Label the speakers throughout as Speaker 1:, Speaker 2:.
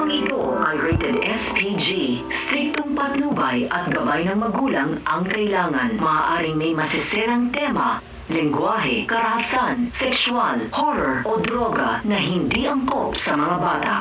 Speaker 1: Programang ito ay rated SPG. Striktong patnubay at gabay ng magulang ang kailangan. Maaaring may masisirang tema, lengguwahe, karahasan, sexual, horror o droga na hindi angkop sa mga bata.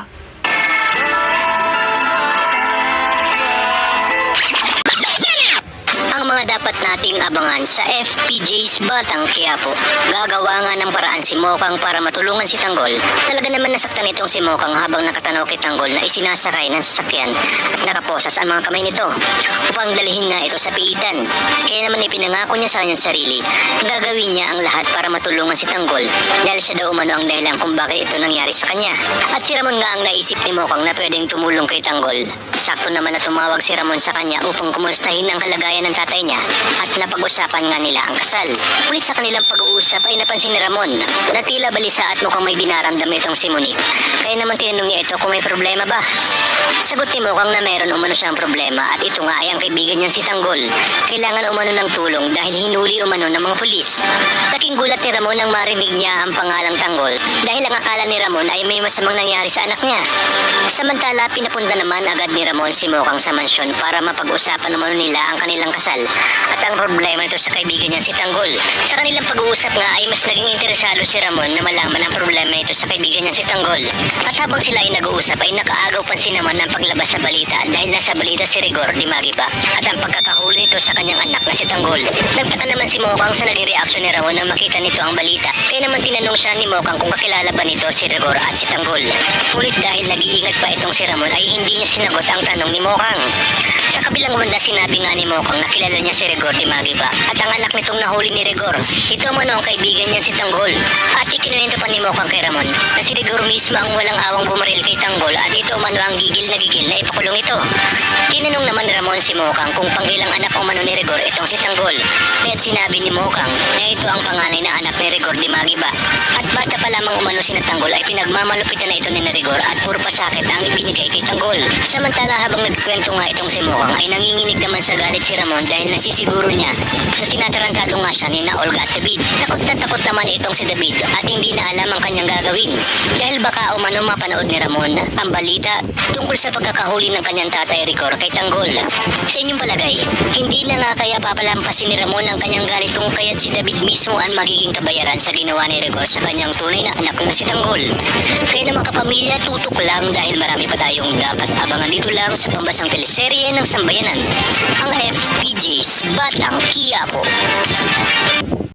Speaker 2: Ang mga dapat nating abangan sa FPJ's Batang Quiapo. Gagawa nga ng paraan si Mokang para matulungan si Tanggol. Talaga naman nasaktan itong si Mokang habang nakatanaw kay Tanggol na isinasakay ng sasakyan at nakaposas ang mga kamay nito upang dalhin nga ito sa piitan. Kaya naman ipinangako niya sa kanyang sarili na gagawin niya ang lahat para matulungan si Tanggol dahil siya daw umano ang dahilan kung bakit ito nangyari sa kanya. At si Ramon nga ang naisip ni Mokang na pwedeng tumulong kay Tanggol. Sakto naman na tumawag si Ramon sa kanya upang kumustahin ang kalagayan ng tatay niya at napag-usapan nga nila ang kasal. Ngunit sa kanilang pag-uusap ay napansin ni Ramon na tila balisa at mukhang may dinaramdam itong si Monique. Kaya naman tinanong niya ito kung may problema ba. Sagot ni Mokang na meron umano siyang problema at ito nga ay ang kaibigan niya si Tanggol. Kailangan umano ng tulong dahil hinuli umano ng mga pulis. Laking gulat ni Ramon nang marinig niya ang pangalang Tanggol dahil ang akala ni Ramon ay may masamang nangyari sa anak niya. Samantala pinapunta naman agad ni Ramon si Mokang sa mansyon para mapag-usapan umano nila ang kanilang kasal at ang problema nito sa kaibigan niya si Tanggol. Sa kanilang pag-uusap nga ay mas naging interesado si Ramon na malaman ang problema nito sa kaibigan niya si Tanggol. At habang sila ay nag-uusap ay nakaagaw pansin naman ng paglabas sa balita dahil nasa balita si Rigor Di Magiba at ang pagkakahuli nito sa kanyang anak na si Tanggol. Nagtaka naman si Mokang sa naging reaksyon ni Ramon nang makita nito ang balita. Kaya naman tinanong siya ni Mokang kung kakilala ba nito si Rigor at si Tanggol. Ngunit dahil nag-iingat pa itong si Ramon ay hindi niya sinagot ang tanong ni Mokang. Sa kabilang banda sinabi nga ni Mokang na kilala niya si Rigor Di Magiba at ang anak nitong nahuli ni Rigor. Ito man ang kaibigan niya si Tanggol. At ikinuwento pa ni Mokang kay Ramon na si Rigor mismo ang walang awang bumaril kay Tanggol at ito man ang gigil na ipakulong ito. Tinanong naman ni Ramon si Mokang kung pangilang anak umano ni Rigor itong si Tanggol. Kaya't sinabi ni Mokang na ito ang panganay na anak ni Rigor Di Magiba. At bata pa lamang umano si Tanggol ay pinagmamalupitan na ito ni Rigor at puro pasakit ang ibinigay kay Tanggol. Samantala habang nagkwento nga itong si Mokang ay nanginginig naman sa galit si Ramon dahil nasisiguro niya na tinatarantado nga siya ni Olga at David. Takot na takot naman itong si David at hindi na alam ang kanyang gagawin dahil baka umano mapanood ni Ramon ang balita tungkol sa pagkakahuli ng kanyang tatay Rigor kay Tanggol. Sa inyong palagay, hindi na nga kaya papalampasin ni Ramon ang kanyang galit kung kaya't si David mismo ang magiging kabayaran sa ginawa ni Rigor sa kanyang tunay na anak na si Tanggol. Kaya naman kapamilya, tutok lang dahil marami pa tayong dapat abangan dito lang sa pambasang teleserye ng Sambayanan, ang FPJ's Batang Quiapo.